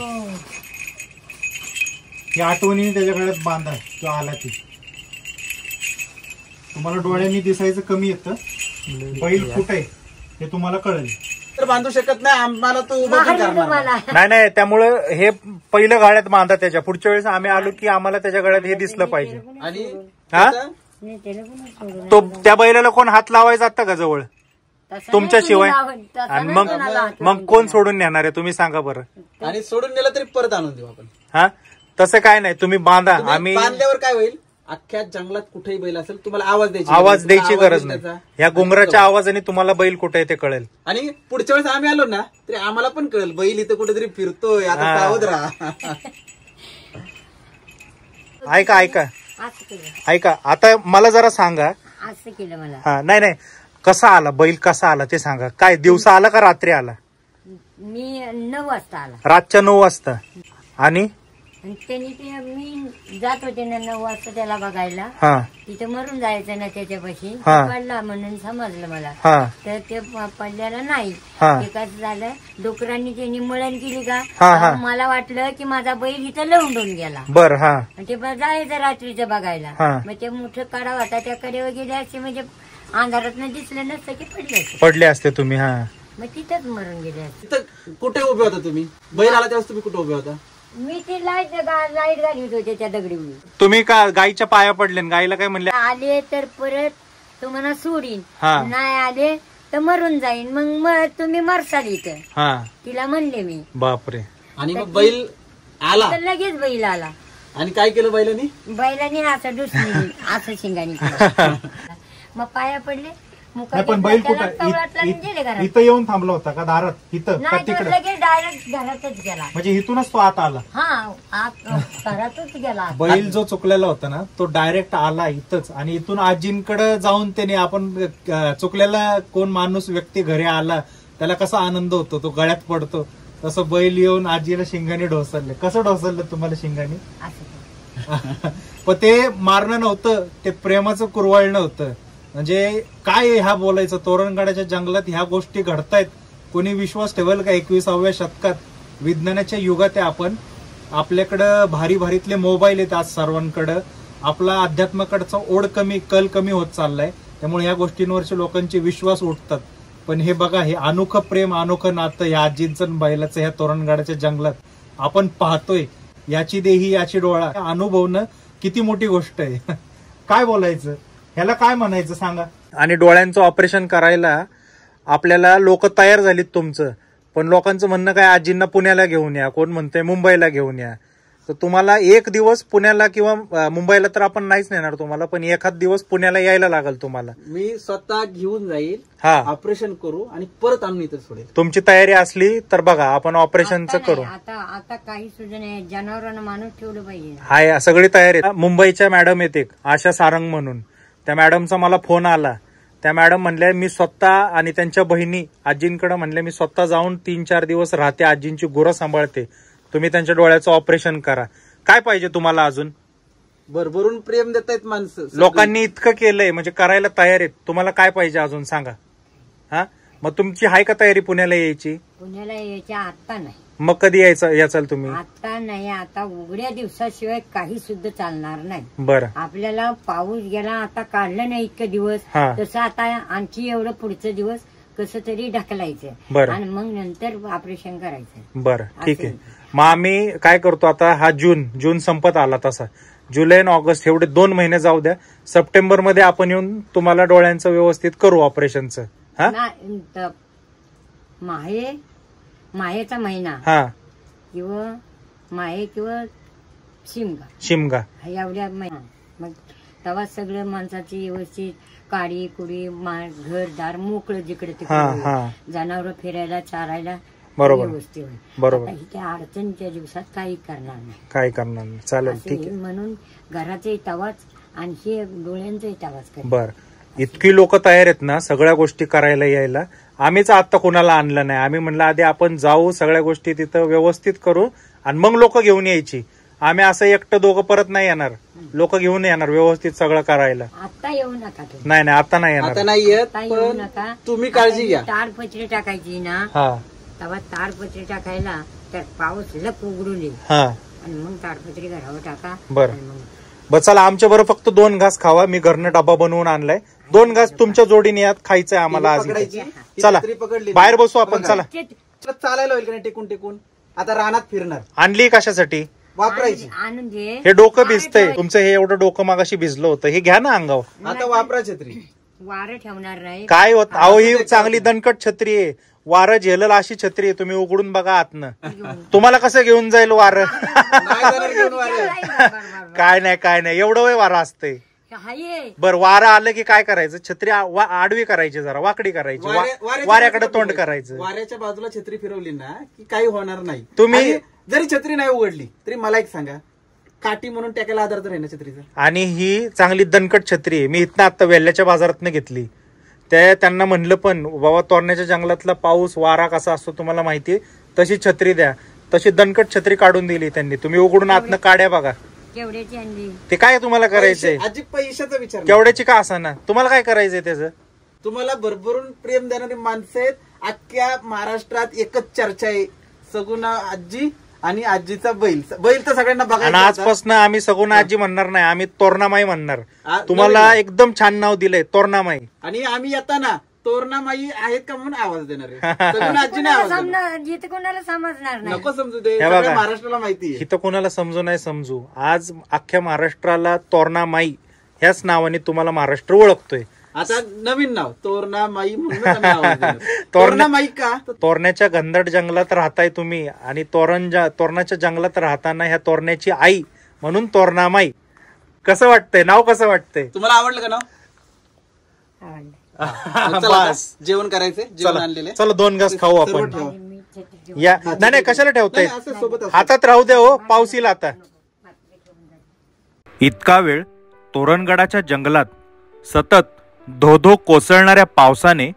ही आठवणीने त्याच्या गळ्यात बांधा, तो आला ती. तुम्हाला डोळ्यांनी दिसायचं कमी येतं, बैल कुठे आहे हे तुम्हाला कळेल. तर बांधू शकत नाही आम्हाला, तो उभं पण करणार नाही. नाही त्यामुळं हे पहिलं गाळ्यात बांधा. त्याच्या पुढच्या वेळेस आम्ही आलो की आम्हाला त्याच्या गळ्यात हे दिसलं पाहिजे. आणि हा नाही, त्याला पण सोडून तो त्या बैलाला कोण हात लावायचा जातं का जवळ तसं तुमच्याशिवाय? नाही कोणी लावत, तसं आणि नाही मग कोणाला हात मग कोण सोडून नेणार आहे तुम्ही सांगा बरं. आणि सोडून नेलं तरी परत आणून देऊ आपण. हा तसं काय नाही, तुम्ही बांधा. तुम्ही आम्ही बांधल्यावर काय होईल, अख्ख्या जंगलात कुठेही बैल असेल तुम्हाला आवाज द्यायची गरज नाही. त्याचा. या घुंगराच्या आवाजाने तुम्हाला बैल कुठे आहे ते कळेल. आणि पुढच्या वेळेस आम्ही आलो ना तरी आम्हाला पण कळेल बैल इथं कुठेतरी फिरतोय, आता सावध राहा. ऐका असं केलं, ऐका, आता मला जरा सांगा. असं केलं मला. हा नाही कसा आला बैल, कसा आला ते सांगा. काय दिवसा आला का रात्री आला? मी 9 वाजता आला रातच्या 9 वाजता. आणि त्यांनी ते मी जात होते ना 9 वाजता त्याला बघायला, हा तिथे मरून जायचं ना त्याच्यापाशी. हा. पडला म्हणून समजलं मला. हा तर ते पडल्याला नाही. हा. ते कसं झालं, डुकरांनी त्यांनी मळण केली का, हा, हा. मला वाटलं की माझा बैल इथं लवंडून गेला. बर. हा आणि ते जायचं रात्रीचं बघायला. हा. मग ते मोठं कडा होता, त्या कडेवर गेले असे म्हणजे अंधारात दिसलं नसतं की पडले असते. पडले असते तुम्ही. हा मग तिथंच मरून गेले असते. तिथं कुठे उभे होता तुम्ही? बैल आला तेव्हा तुम्ही कुठे उभे होता? मी ती लाईट घालीत होते त्या दगडी उडी. तुम्ही का गाईच्या पाया पडले? गाईला काय म्हणले? आले तर परत तुम्हाला सोडीन, हा. नाही आले तर मरून जाईन, मग तुम्ही मरसाल इथं. हा तिला म्हणले मी. बापरे. आणि मग बैल आला तर लगेच बैल आला. आणि काय केलं बैलांनी? बैलाने असं डुसली असं शिंगाणी केलं. मग पाया पडले, नाही पण बैल कुठं गेले घरात. इथं येऊन थांबला होता का दारात? इथं का नाही तो तिकडे? लगेच डायरेक्ट घरातच गेला. म्हणजे इथूनच तो आत आला. हा आत घरातच गेला. बैल जो चुकलेला होता ना तो डायरेक्ट आला इथंच, आणि इथून आजींकडे जाऊन त्याने, आपण चुकलेला कोण माणूस व्यक्ती घरी आला त्याला कसा आनंद होतो, तो गळ्यात पडतो, तसं बैल येऊन आजीला शिंगाने ढोसरले. कसं ढोसरलं तुम्हाला शिंगाने? असं पण ते मारणं नव्हतं, ते प्रेमाचं कुरवाळणं होतं. म्हणजे काय ह्या बोलायचं, तोरणगडाच्या जंगलात ह्या गोष्टी घडतायत, कोणी विश्वास ठेवेल का? 21व्या शतकात विज्ञानाच्या युगात आहे आपण. आपल्याकडं भारी भारीतले मोबाईल आहेत आज सर्वांकडं. आपला अध्यात्माकडचा ओढ कमी, कल कमी होत चाललाय. त्यामुळे ह्या गोष्टींवरचे लोकांचे विश्वास उठतात. पण हे बघा, हे अनोखं प्रेम, अनोखं नातं ह्या आजींचं बैलाचं ह्या तोरणगडाच्या जंगलात आपण पाहतोय. याची देही याची डोळा अनुभवणं किती मोठी गोष्ट आहे. काय बोलायचं ह्याला, काय म्हणायचं सांगा. आणि डोळ्यांचं ऑपरेशन करायला आपल्याला लोक तयार झालीत तुमचं, पण लोकांचं म्हणणं काय, आजींना पुण्याला घेऊन या, कोण म्हणतंय मुंबईला घेऊन या. तर तुम्हाला एक दिवस पुण्याला किंवा मुंबईला तर आपण नाहीच नेणार तुम्हाला, पण एखाद दिवस पुण्याला यायला लागेल तुम्हाला. मी स्वतः घेऊन जाईल, हा, ऑपरेशन करू आणि परत आणून इथं सोडेल. तुमची तयारी असली तर बघा, आपण ऑपरेशनचं करू. आता काही सुद्धा नाही, जनावरांना माणूस ठेवलं पाहिजे. हाय, सगळी तयारी. मुंबईच्या मॅडम येते आशा सारंग म्हणून, त्या मॅडमचा मला फोन आला. त्या मॅडम म्हणल्या मी स्वतः आणि त्यांच्या बहिणी आजींकडे म्हणल्या मी स्वतः जाऊन 3-4 दिवस राहते, आजींची गुरं सांभाळते, तुम्ही त्यांच्या डोळ्याचं ऑपरेशन करा. काय पाहिजे तुम्हाला अजून? भरभरून प्रेम देतायत माणसं. लोकांनी इतकं केलंय म्हणजे करायला तयार आहेत. तुम्हाला काय पाहिजे अजून सांगा. हा मग तुमची आहे का तयारी पुण्याला यायची? पुण्याला यायच्या आता नाही. मग कधी याचाल तुम्ही? आता नाही, आता उघड्या दिवसाशिवाय काही सुद्धा चालणार नाही. बरं. आपल्याला पाऊस गेला आता काढलं नाही इतके दिवस, हा. तसं आता आणखी एवढं पुढचं दिवस कसं तरी ढकलायचं बरं. आणि मग नंतर ऑपरेशन करायचं. बरं ठीक आहे. मग आम्ही काय करतो आता, हा जून संपत आला, तसा जुलै आणि ऑगस्ट एवढे 2 महिने जाऊ द्या. सप्टेंबर मध्ये आपण येऊन तुम्हाला डोळ्यांचं व्यवस्थित करू ऑपरेशनचं. हा माहेचा महिना हा किंवा माहे किंवा शिमगा एवढ्या महिना मग तेव्हा सगळं माणसाची व्यवस्थित काडी कुडी घरदार मोकळं जिकडे तिकडे जनावर फिरायला चारायला बरोबर व्यवस्थित होईल. बरोबर. आता त्या अडचणीच्या दिवसात काही करणार नाही. काय करणार नाही. चालेल असं ठीक आहे. आहे. म्हणून घराचाही तवाच आणि हे डोळ्यांचाही तवाच कर. बर. इतकी लोक तयार आहेत ना सगळ्या गोष्टी करायला यायला. आम्हीच आता कोणाला आणलं नाही. आम्ही म्हणलं आधी आपण जाऊ, सगळ्या गोष्टी तिथं व्यवस्थित करू आणि मग लोक घेऊन यायची. आम्ही असं एकटं दोघं परत नाही येणार, लोक घेऊन येणार व्यवस्थित सगळं करायला. आता येऊ नका तुम्ही. नाही आता नाही येणार. आता नाही येत, आता येऊ पण नका. तुम्ही काळजी घ्या. ताडपत्री टाकायची ना, हा तेव्हा ताडपत्री टाकायला तर पाऊस लप उघडून येईल हा आणि मग ताडपत्री घरावर टाका. बरं. आणि मग बस चला, आमच्या बरोबर फक्त 2 घास खावा. मी घरनं डबा बनवून आणलाय. 2 घास तुमच्या जोडीने यात खायचंय आम्हाला आज पकडायची. इथे. ही चला छत्री पकडली. बाहेर बसू आपण. चला. चालायला होईल का नाही टेकून टेकून. आता रानात फिरणार, आणली कशासाठी? वापरायची. आणून दे. हे डोकं भिजतंय तुमचं. हे एवढं डोकं मागाशी भिजलं होतं. हे घ्या ना अंगावर. आता वापरा छत्री. वारं ठेवणार नाही. काय होत? अहो ही चांगली दणकट छत्री आहे. वारं झेलल अशी छत्री आहे. तुम्ही उघडून बघा आतनं. तुम्हाला कसं घेऊन जाईल वारं? नाही जाणार घेऊन वाऱ्यात. काय नाही एवढं वय वारं असतंय. बर, वारं आलं की काय करायचं? छत्री आडवी करायची, जरा वाकडी करायची, वाऱ्याकडे तोंड करायचं. वाऱ्याच्या बाजूला छत्री फिरवली ना की काही होणार नाही. तुम्ही आणि जरी छत्री नाही उघडली तरी मला एक सांगा, काठी म्हणून टाकायला आधार तर आहे ना छत्रीचा. आणि ही चांगली दणकट छत्री आहे. मी इथनं आता वेल्ल्याच्या बाजारातनं घेतली. त्यांना म्हणलं पण बाबा तोरण्याच्या जंगलातला पाऊस वारा कसा असतो तुम्हाला माहितीये, तशी छत्री द्या. तशी दणकट छत्री काढून दिली त्यांनी. तुम्ही उघडून आतनं काड्या बघा. केवढ्याची आणली? ते काय तुम्हाला करायचंय? अजिब पैशाचा विचार नाही. केवढ्याची का असाना, तुम्हाला काय करायचंय त्याचं? तुम्हाला भरभरून प्रेम देणारी माणसं आहेत. अख्ख्या महाराष्ट्रात एकच चर्चा आहे, सगुणा आजी आणि आजीचा बैल. बैल तर सगळ्यांना आणि बघायला. आजपासून आम्ही सगुणा आजी म्हणणार नाही, आम्ही तोरणामाई म्हणणार. नवीन तुम्हाला नाव. एकदम छान नाव दिलंय, तोरणामाई. आणि आम्ही येताना तोरणामाई आहेत का म्हणून आवाज देणार आहे. सगुणा आजीने आवाज देणार. जिथे कोणाला समजणार नाही. नको समजू दे, हे सगळ्या बघा. महाराष्ट्राला माहिती आहे. इथं कोणाला समजू नाही समजू. आज अख्ख्या महाराष्ट्राला तोरणामाई ह्याच नावाने तुम्हाला महाराष्ट्र ओळखतोय. आता नवीन नाव तोरणामाई म्हणून आम्ही आवाज देणार. तोरणामाई का? तोरण्याच्या घनदाट जंगलात राहताय तुम्ही आणि तोरणाच्या जंगलात राहताना ह्या तोरण्याची आई म्हणून तोरणामाई. कसं वाटतंय नाव? कसं वाटतंय तुम्हाला आवडलं का नाव? आवडलं. चला आता बस. जेवण करायचंय, जेवण आणलेलं चला 2 घास खाऊ आपण. सर्व ठेवा. मी छत्री या नाही कशाला ठेवताय? नाही, असं सोबत असतं. हातात राहू द्या हो, पाऊस येईल आता. इतका वेळ तोरणगडाच्या जंगलात सतत धोधो कोसळणाऱ्या पावसाने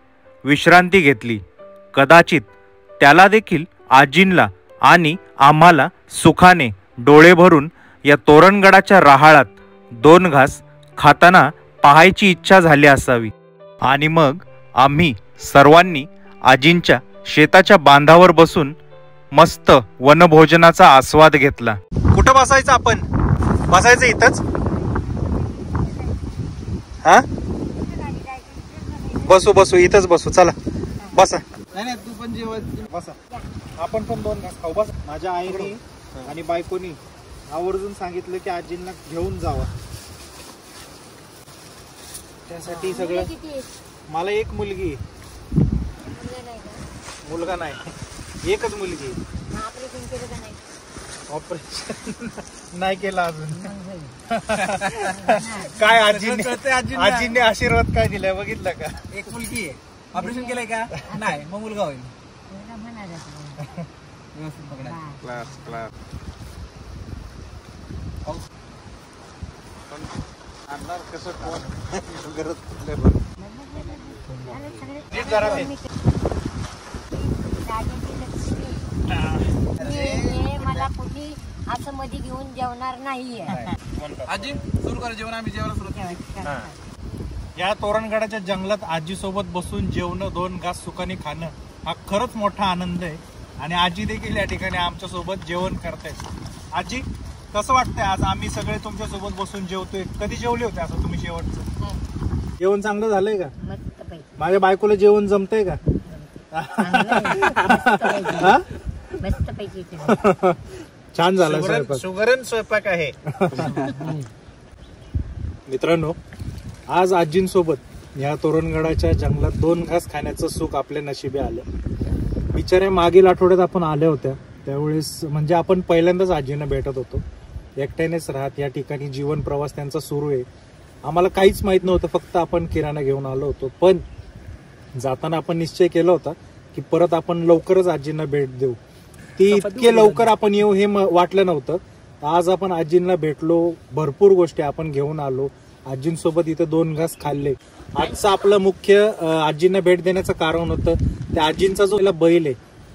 विश्रांती घेतली. कदाचित त्याला देखील आजींला आणि आम्हाला सुखाने डोळे भरून या तोरणगडाच्या रहाळात 2 घास खाताना पाहायची इच्छा झाली असावी. आणि मग आम्ही सर्वांनी आजींच्या शेताच्या बांधावर बसून मस्त वनभोजनाचा आस्वाद घेतला. कुठं बसायचं आपण? बसायचं इथंच? हा बसू इथंच बसू. चला बसा. नाही तू पण जेवण बसा. आपण पण 2 घास खाऊ. बस. माझ्या आईने आणि बायकोनी आवर्जून सांगितलं की आजींना घेऊन जावा. त्यासाठी सगळं. किती आहे? मला एक मुलगी, मुलगा नाही का? मुलगा नाही, एकच मुलगी. मग ऑपरेशन केलं का नाही? ऑपरेशन नाही केलं अजून. मग होईल. काय आजीने आशीर्वाद काय दिलाय बघितलं का? एक मुलगी आहे. ऑपरेशन केलंय का? नाही, मग मुलगा होईल. मुलगा म्हणाला तुला. व्यवस्थित पकडा. बा. क्लास मला कुठे असं मध्ये घेऊन जेवणार नाहीये. आजी सुरू करा जेवण, आम्ही जेवायला सुरुवात केली. या तोरणगडाच्या जंगलात आजी सोबत बसून जेवणं, 2 घास सुखाने खाणं हा खरंच मोठा आनंद आहे. आणि आजी देखील या ठिकाणी आमच्या सोबत जेवण करतायत. आजी कसं वाटतंय आज आम्ही सगळे तुमच्या सोबत बसून जेवतोय? कधी जेवले होते असं तुम्ही शेवटचं? जेवण चांगलं झालंय का? माझ्या बायकोला जेवण जमतंय का? छान झालं स्वयंपाक. शुगरन स्वयंपाक आहे. मित्रांनो, आज आजींसोबत या तोरणगडाच्या जंगलात 2 घास खाण्याचं सुख आपल्या नशिबी आलं. बिचाऱ्या मागील आठवड्यात आपण आल्या होत्या, त्यावेळेस म्हणजे आपण पहिल्यांदाच आजींना भेटत होतो. एकट्यानेच राहत या ठिकाणी जीवन प्रवास त्यांचा सुरू आहे. आम्हाला काहीच माहित नव्हतं, फक्त आपण किराणा घेऊन आलो होतो. पण जाताना आपण निश्चय केला होता की परत आपण लवकरच आजींना भेट देऊ. ती इतके लवकर आपण येऊ हे वाटलं नव्हतं. आज आपण आजींना भेटलो, भरपूर गोष्टी आपण घेऊन आलो, आजींसोबत इथे 2 घास खाल्ले. आजचं आपलं मुख्य आजींना भेट देण्याचं कारण होतं त्या आजींचा जो बैल आहे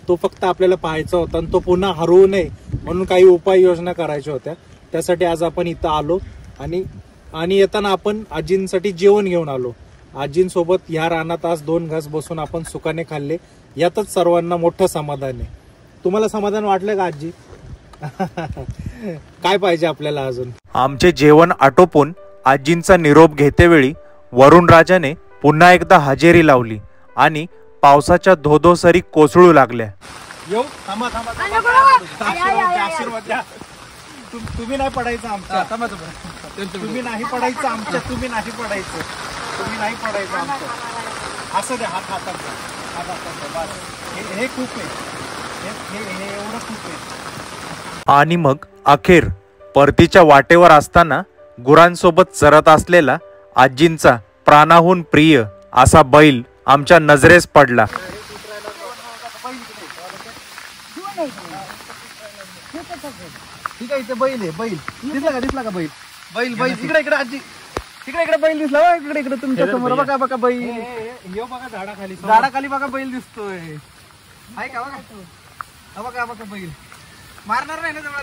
तो फक्त आपल्याला पाहायचा होता आणि तो पुन्हा हरवू नये म्हणून काही उपाययोजना करायच्या होत्या. त्यासाठी आज आपण इथं आलो आणि येताना आपण आजींसाठी जेवण घेऊन आलो. आजींसोबत ह्या रानात आज 2 घास बसून आपण सुखाने खाल्ले. यातच सर्वांना मोठं समाधान आहे. तुम्हाला समाधान वाटलं का आजी? काय पाहिजे आपल्याला अजून? आमचे जेवण आटोपून आजींचा निरोप घेतेवेळी वरुण राजाने पुन्हा एकदा हजेरी लावली आणि पावसाच्या धोधो सरी कोसळू लागल्या. येऊ थांबा थांबा, आशीर्वाद द्या. तुम्ही नाही पडायचं आमच्या, तुम्ही नाही पडायचं आमच्या, तुम्ही नाही पडायचं, तुम्ही नाही पडायचं आमच्या. असं द्या, हात हातात द्या, हात हातात द्या. बस हे खूप आहे, हे एवढं खूप आहे. आणि मग अखेर परतीच्या वाटेवर असताना गुरांसोबत चरत असलेला आजींचा प्राणाहून प्रिय असा बैल आमच्या नजरेस पडला. ठीक आहे, इथे बैल आहे. बैल दिसला का बैल? बैल इकडे आजी, इकडे बैल दिसला. इकडे तुमच्या समोर बघा बैल. बघा झाडाखाली बघा बैल दिसतोय. आहे का? बघा बैल. मारणार नाही ना जवळ?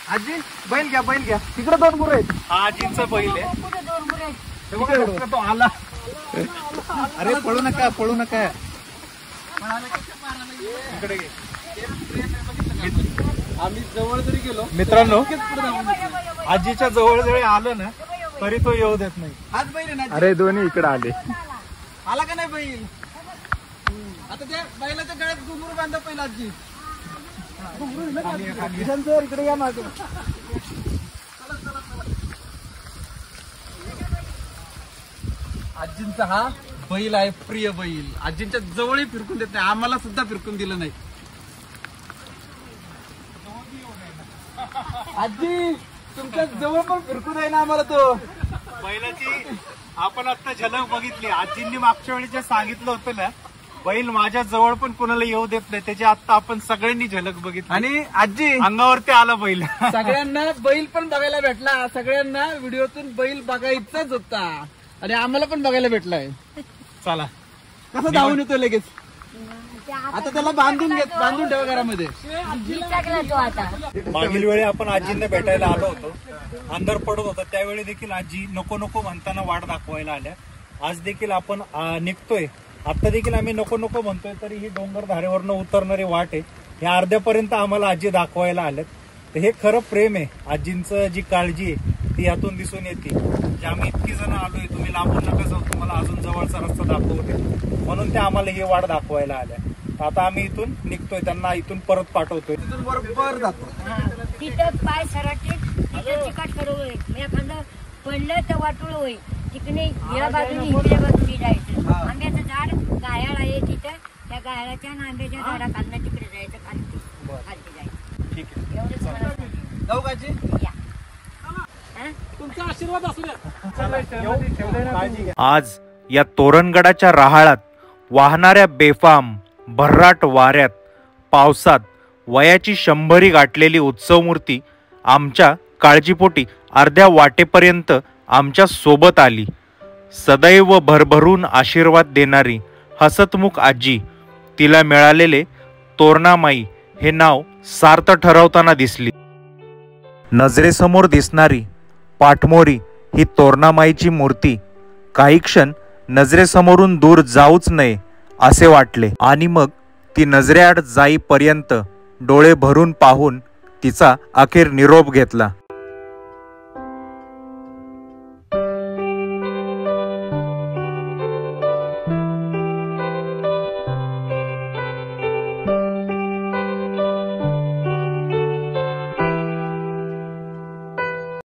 आजी बैल घ्या. तिकडे 2 गुरं आहेत. आजींचा बैल आहे. तो आला. अरे पळू नका. इकडे घे. आम्ही जवळ जरी गेलो मित्रांनो, आजीच्या जवळ जरी आलं ना तरी तो येऊ देत नाही. हाच बैल आहे ना? अरे दोन्ही इकडे आले. आला का नाही बैल? आता त्या बैलाच्या गळ्यात घुंगरू बांधा पहिला आजी. इकडे या मागे. आजींचा हा बैल आहे, प्रिय बैल. आजींच्या जवळही फिरकून देत नाही, आम्हाला सुद्धा फिरकून दिलं नाही. आजी तुमच्या जवळ पण फिरकून आहे ना आम्हाला तो बैलाची. आपण आता झलक बघितली. आजींनी मागच्या वेळी जे सांगितलं होतं ना, बैल माझ्या जवळ पण कोणाला येऊ देत नाही, त्याची आता आपण सगळ्यांनी झलक बघितली. आणि आजी अंगावरती आला बैल. सगळ्यांना बैल पण बघायला भेटला. सगळ्यांना व्हिडिओतून बैल बघायचाच होता आणि आम्हाला पण बघायला भेटलाय. चला, कसं धावून येतो लगेच. आता त्याला बांधून ठेवा घरामध्ये. मागील वेळी आपण आजींना भेटायला आलो होतो, अंधार पडत होता, त्यावेळी देखील आजी नको नको म्हणताना वाट दाखवायला आल्या. आज देखील आपण निघतोय. आता देखील आम्ही नको नको म्हणतोय, तरी ही डोंगर धारेवरनं उतरणारी वाट आहे, या अर्ध्यापर्यंत आम्हाला आजी दाखवायला आल्यात. तर हे खरं प्रेम आहे. आजींचं जी काळजी आहे ती यातून दिसून येते. जे आम्ही इतकी जण आलोय, तुम्ही लांबून नका जाऊ, तुम्हाला अजून जवळचा रस्ता दाखवते म्हणून ते आम्हाला ही वाट दाखवायला आल्या. आता आम्ही इथून निघतोय, त्यांना इथून परत पाठवतोय. तिथून बरोबर जातो. तिथं पाय सराटे, तिथं चिकाट खरं होय, एखादं पडलं तर वाटोळ होय. तिकडे या बाजूने इकडे बाजूने जायचं. आंब्याचं झाड गायाळ आहे तिथं, त्या गायाळाच्या आणि आंब्याच्या झाडाखालनं तिकडे जायचं, खालती जायचं. ठीक आहे, एवढंच मला सांगितलं. जाऊ का आजी? या. तुमचा आशीर्वाद असू द्या. काळजी घ्या. आज या तोरणगडाच्या रहाळात वाहणाऱ्या बेफाम भर्राट वाऱ्यात, पावसात वयाची 100 गाठलेली उत्सवमूर्ती आमच्या काळजीपोटी अर्ध्या वाटेपर्यंत आमच्या सोबत आली. सदैव भरभरून आशीर्वाद देणारी हसतमुख आजी, तिला मिळालेले तोरणामाई हे नाव सार्थ ठरवताना दिसली. नजरेसमोर दिसणारी पाठमोरी ही तोरणामाईची मूर्ती काही क्षण नजरेसमोरून दूर जाऊच नये असे वाटले आणि मग ती नजरेआड जाईपर्यंत डोळे भरून पाहून तिचा अखेर निरोप घेतला.